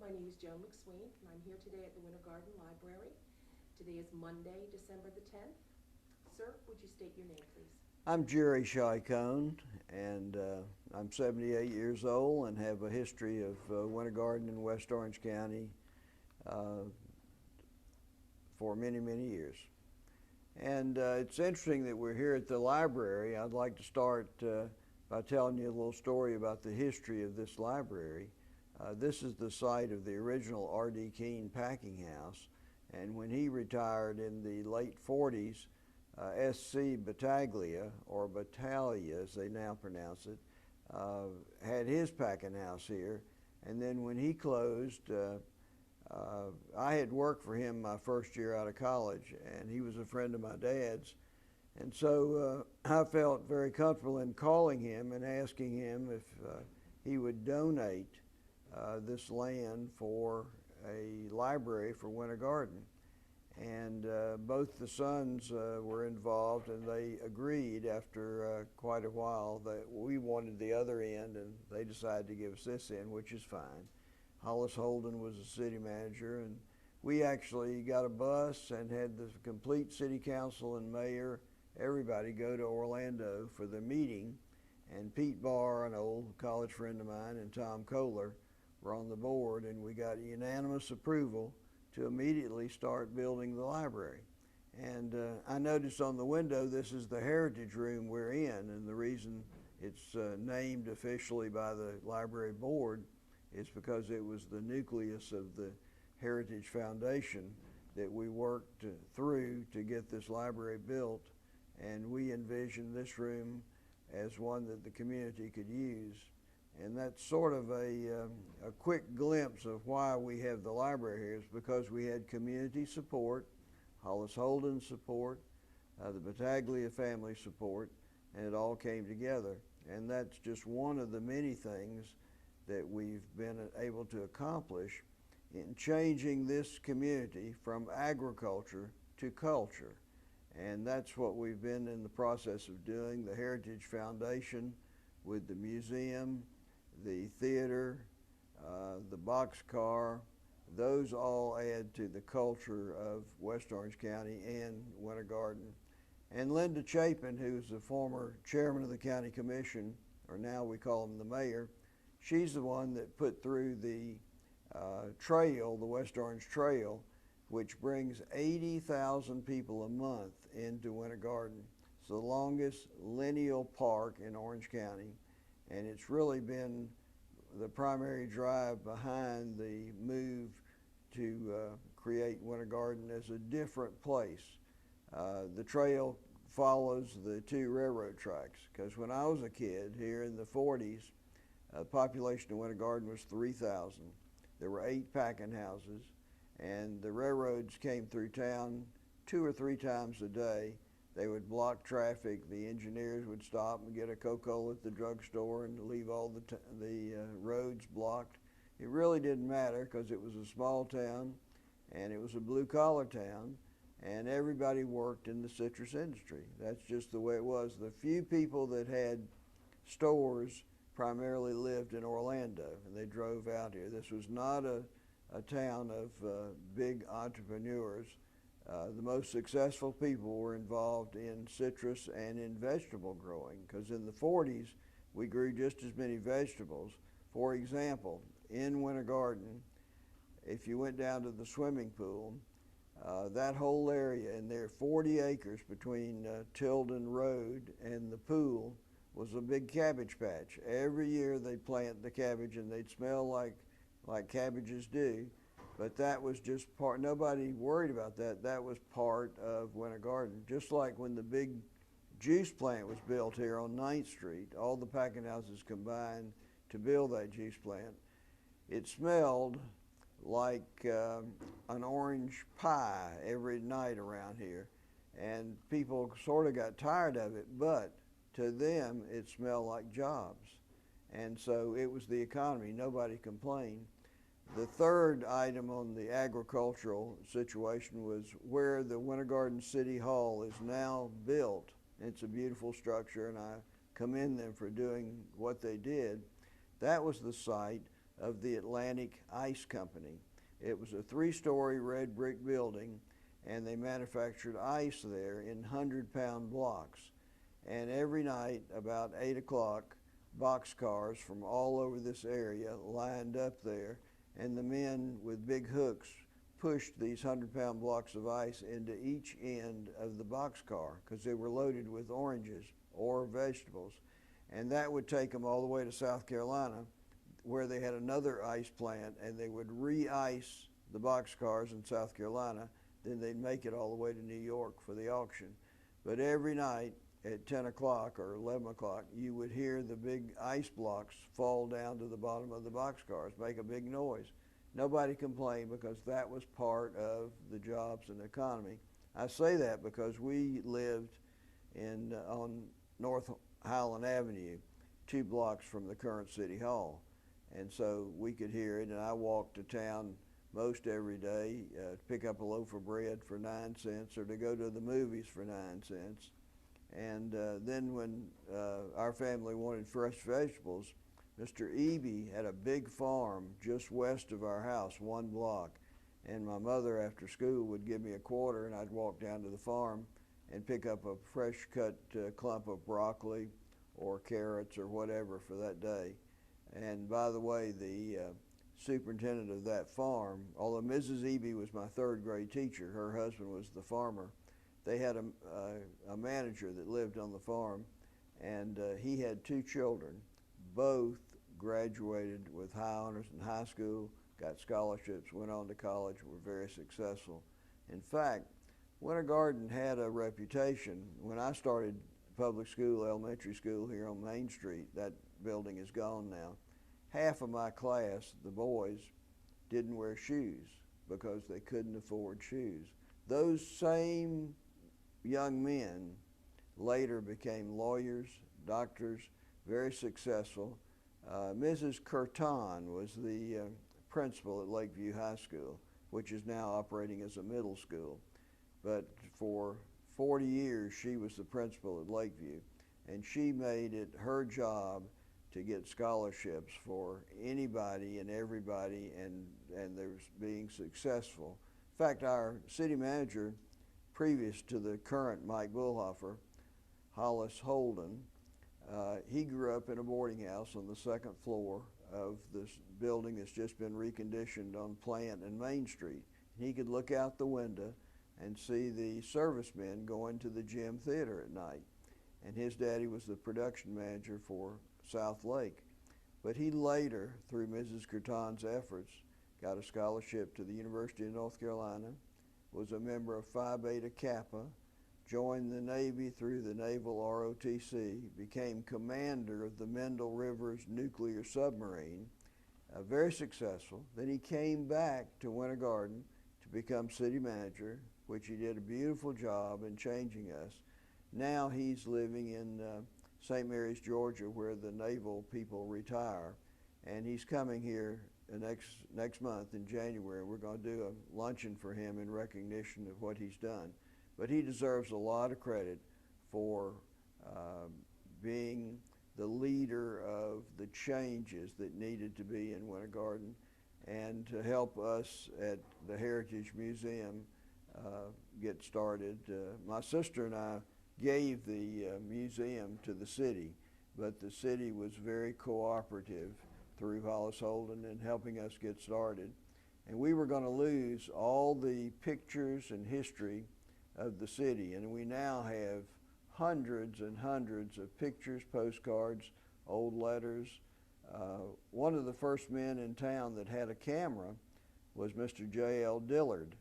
My name is Joan McSween, and I'm here today at the Winter Garden Library. Today is Monday, December the 10th. Sir, would you state your name, please? I'm Jerry Chicone, and I'm 78 years old and have a history of Winter Garden in West Orange County uh, for many, many years. And it's interesting that we're here at the library. I'd like to start by telling you a little story about the history of this library. This is the site of the original R.D. Keene packing house, and when he retired in the late 40s, S.C. Battaglia, or Battaglia as they now pronounce it, had his packing house here. And then when he closed, I had worked for him my first year out of college, and he was a friend of my dad's. And so I felt very comfortable in calling him and asking him if he would donate this land for a library for Winter Garden. And both the sons were involved, and they agreed after quite a while that we wanted the other end, and they decided to give us this end, which is fine. Hollis Holden was the city manager, and we actually got a bus and had the complete city council and mayor, everybody go to Orlando for the meeting. And Pete Barr, an old college friend of mine, and Tom Kohler were on the board, and we got unanimous approval to immediately start building the library. And I noticed on the window this is the heritage room we're in, and the reason it's named officially by the library board is because it was the nucleus of the Heritage Foundation that we worked through to get this library built, and we envisioned this room as one that the community could use. And that's sort of a quick glimpse of why we have the library here, is because we had community support, Hollis Holden support, the Battaglia family support, and it all came together. And that's just one of the many things that we've been able to accomplish in changing this community from agriculture to culture. And that's what we've been in the process of doing. The Heritage Foundation with the museum, the theater, the boxcar, those all add to the culture of West Orange County and Winter Garden. And Linda Chapin, who's the former chairman of the county commission, or now we call him the mayor, she's the one that put through the trail, the West Orange Trail, which brings 80,000 people a month into Winter Garden. It's the longest lineal park in Orange County, and it's really been the primary drive behind the move to create Winter Garden as a different place. The trail follows the two railroad tracks, because when I was a kid here in the 40s, the population of Winter Garden was 3,000. There were 8 packing houses, and the railroads came through town 2 or 3 times a day. They would block traffic. The engineers would stop and get a Coca-Cola at the drugstore and leave all the roads blocked. It really didn't matter, because it was a small town and it was a blue-collar town, and everybody worked in the citrus industry. That's just the way it was. The few people that had stores primarily lived in Orlando, and they drove out here. This was not a town of big entrepreneurs. The most successful people were involved in citrus and in vegetable growing, because in the 40s we grew just as many vegetables. For example, in Winter Garden, if you went down to the swimming pool, that whole area, and there are 40 acres between Tilden Road and the pool, was a big cabbage patch. Every year they'd plant the cabbage, and they'd smell like cabbages do. But that was just part, nobody worried about that. That was part of Winter Garden. Just like when the big juice plant was built here on 9th Street, all the packing houses combined to build that juice plant. It smelled like an orange pie every night around here. And people sort of got tired of it, but to them it smelled like jobs. And so it was the economy. Nobody complained. The third item on the agricultural situation was where the Winter Garden City Hall is now built. It's a beautiful structure, and I commend them for doing what they did. That was the site of the Atlantic Ice Company. It was a 3-story red brick building, and they manufactured ice there in 100-pound blocks. And every night about 8 o'clock, boxcars from all over this area lined up there, and the men with big hooks pushed these 100-pound blocks of ice into each end of the boxcar because they were loaded with oranges or vegetables. And that would take them all the way to South Carolina, where they had another ice plant, and they would re-ice the boxcars in South Carolina. Then they'd make it all the way to New York for the auction. But every night at 10 o'clock or 11 o'clock, you would hear the big ice blocks fall down to the bottom of the boxcars, make a big noise. Nobody complained because that was part of the jobs and the economy. I say that because we lived on North Highland Avenue, 2 blocks from the current City Hall. And so we could hear it, and I walked to town most every day to pick up a loaf of bread for 9 cents or to go to the movies for 9 cents. And then when our family wanted fresh vegetables, Mr. Eby had a big farm just west of our house, 1 block. And my mother after school would give me a quarter, and I'd walk down to the farm and pick up a fresh cut clump of broccoli or carrots or whatever for that day. And by the way, the superintendent of that farm, although Mrs. Eby was my 3rd grade teacher, her husband was the farmer, they had a manager that lived on the farm, and he had 2 children. Both graduated with high honors in high school, got scholarships, went on to college, were very successful. In fact, Winter Garden had a reputation. When I started public school, elementary school here on Main Street, that building is gone now, half of my class, the boys, didn't wear shoes because they couldn't afford shoes. Those same young men later became lawyers, doctors, very successful. Mrs. Curton was the principal at Lakeview High School, which is now operating as a middle school. But for 40 years, she was the principal at Lakeview, and she made it her job to get scholarships for anybody and everybody, and there's being successful. In fact, our city manager, previous to the current Mike Bullhofer, Hollis Holden, he grew up in a boarding house on the 2nd floor of this building that's just been reconditioned on Plant and Main Street. He could look out the window and see the servicemen going to the Gym Theater at night. And his daddy was the production manager for South Lake. But he later, through Mrs. Curton's efforts, got a scholarship to the University of North Carolina, was a member of Phi Beta Kappa, joined the Navy through the Naval ROTC, became commander of the Mendel Rivers nuclear submarine, very successful. Then he came back to Winter Garden to become city manager, which he did a beautiful job in changing us. Now he's living in St. Mary's, Georgia, where the naval people retire, and he's coming here next month in January. We're going to do a luncheon for him in recognition of what he's done. But he deserves a lot of credit for being the leader of the changes that needed to be in Winter Garden, and to help us at the Heritage Museum get started. My sister and I gave the museum to the city, but the city was very cooperative through Hollis Holden in helping us get started. And we were going to lose all the pictures and history of the city, and we now have hundreds and hundreds of pictures, postcards, old letters. One of the first men in town that had a camera was Mr. J.L. Dillard.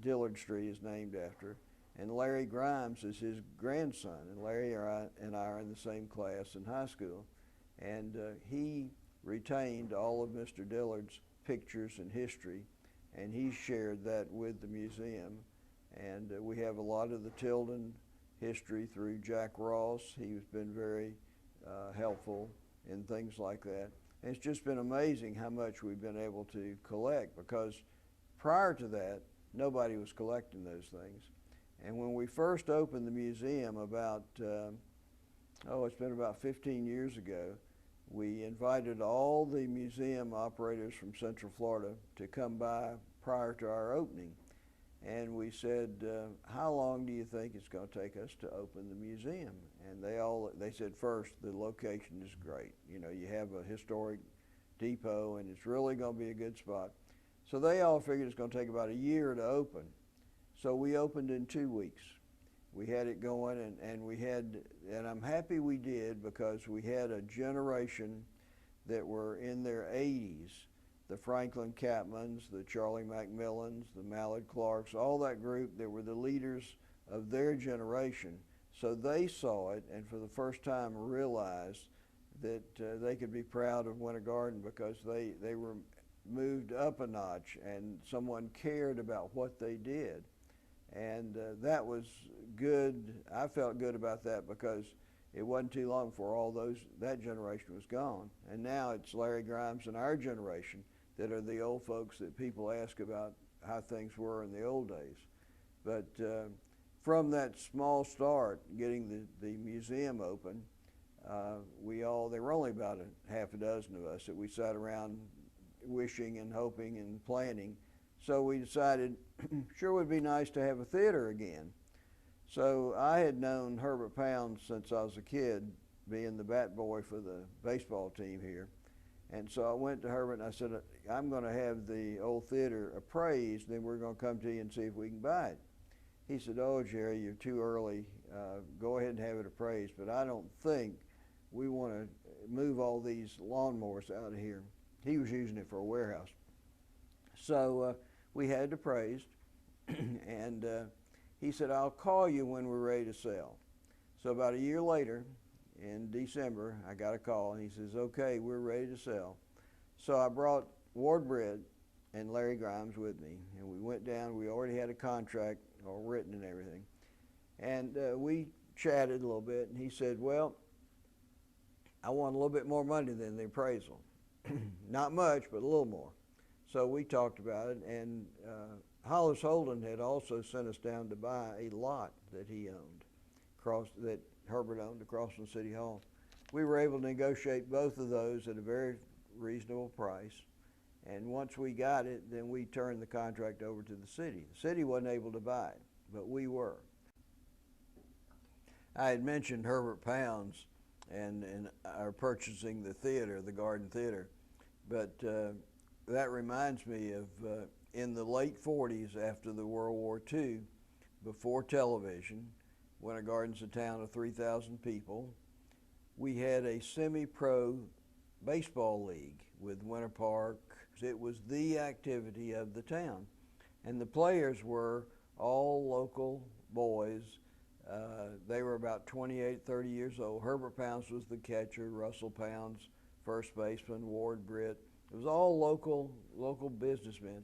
Dillard Street is named after, and Larry Grimes is his grandson, and Larry and I are in the same class in high school, and he retained all of Mr. Dillard's pictures and history, and he shared that with the museum. And we have a lot of the Tilden history through Jack Ross. He's been very helpful in things like that. And it's just been amazing how much we've been able to collect, because prior to that, nobody was collecting those things. And when we first opened the museum about, it's been about 15 years ago, we invited all the museum operators from Central Florida to come by prior to our opening. And we said, how long do you think it's going to take us to open the museum? And they said, first, the location is great. You know, you have a historic depot and it's really going to be a good spot. So they all figured it's going to take about a year to open. So we opened in 2 weeks. We had it going, and I'm happy we did, because we had a generation that were in their 80s, the Franklin Capmans, the Charlie McMillans, the Mallard Clarks, all that group that were the leaders of their generation. So they saw it and for the first time realized that they could be proud of Winter Garden, because they were moved up a notch and someone cared about what they did. And that was good. I felt good about that, because it wasn't too long before that generation was gone. And now it's Larry Grimes and our generation that are the old folks that people ask about how things were in the old days. But from that small start, getting the museum open, there were only about a half a dozen of us that we sat around wishing and hoping and planning. So we decided, sure would be nice to have a theater again. So I had known Herbert Pound since I was a kid, being the bat boy for the baseball team here. And so I went to Herbert and I said, I'm going to have the old theater appraised, then we're going to come to you and see if we can buy it. He said, oh, Jerry, you're too early. Go ahead and have it appraised, but I don't think we want to move all these lawnmowers out of here. He was using it for a warehouse. So we had it appraised, and he said, I'll call you when we're ready to sell. So about a year later, in December, I got a call, and he says, okay, we're ready to sell. So I brought Ward Britt and Larry Grimes with me, and we went down. We already had a contract all written and everything. And we chatted a little bit, and he said, well, I want a little bit more money than the appraisal. Not much, but a little more. So we talked about it, and Hollis Holden had also sent us down to buy a lot that he owned, that Herbert owned across from City Hall. We were able to negotiate both of those at a very reasonable price, and once we got it, then we turned the contract over to the city. The city wasn't able to buy it, but we were. I had mentioned Herbert Pound's and our purchasing the theater, the Garden Theater, but that reminds me of in the late 40s, after the World War II, before television, Winter Garden's a town of 3,000 people, we had a semi-pro baseball league with Winter Park. It was the activity of the town, and the players were all local boys. They were about 28, 30 years old. Herbert Pounds was the catcher, Russell Pounds, first baseman, Ward Britt. It was all local businessmen.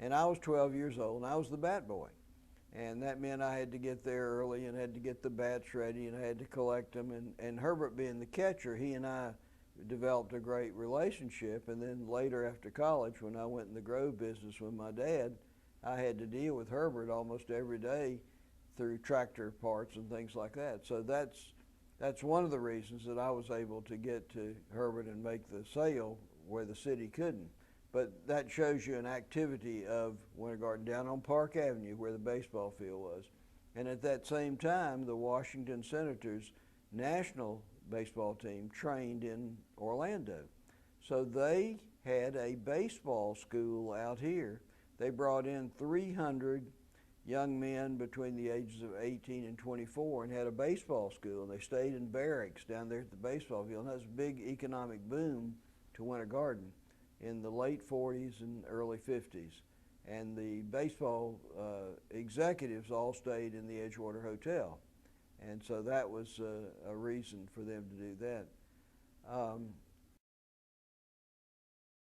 And I was 12 years old, and I was the bat boy. And that meant I had to get there early and had to get the bats ready, and I had to collect them. And Herbert being the catcher, he and I developed a great relationship. And then later after college, when I went in the grow business with my dad, I had to deal with Herbert almost every day through tractor parts and things like that. So that's one of the reasons that I was able to get to Herbert and make the sale where the city couldn't. But that shows you an activity of Winter Garden down on Park Avenue where the baseball field was. And at that same time, the Washington Senators national baseball team trained in Orlando. So they had a baseball school out here. They brought in 300 young men between the ages of 18 and 24 and had a baseball school. And they stayed in barracks down there at the baseball field. And that was a big economic boom to Winter Garden in the late 40s and early 50s. And the baseball executives all stayed in the Edgewater Hotel. And so that was a reason for them to do that.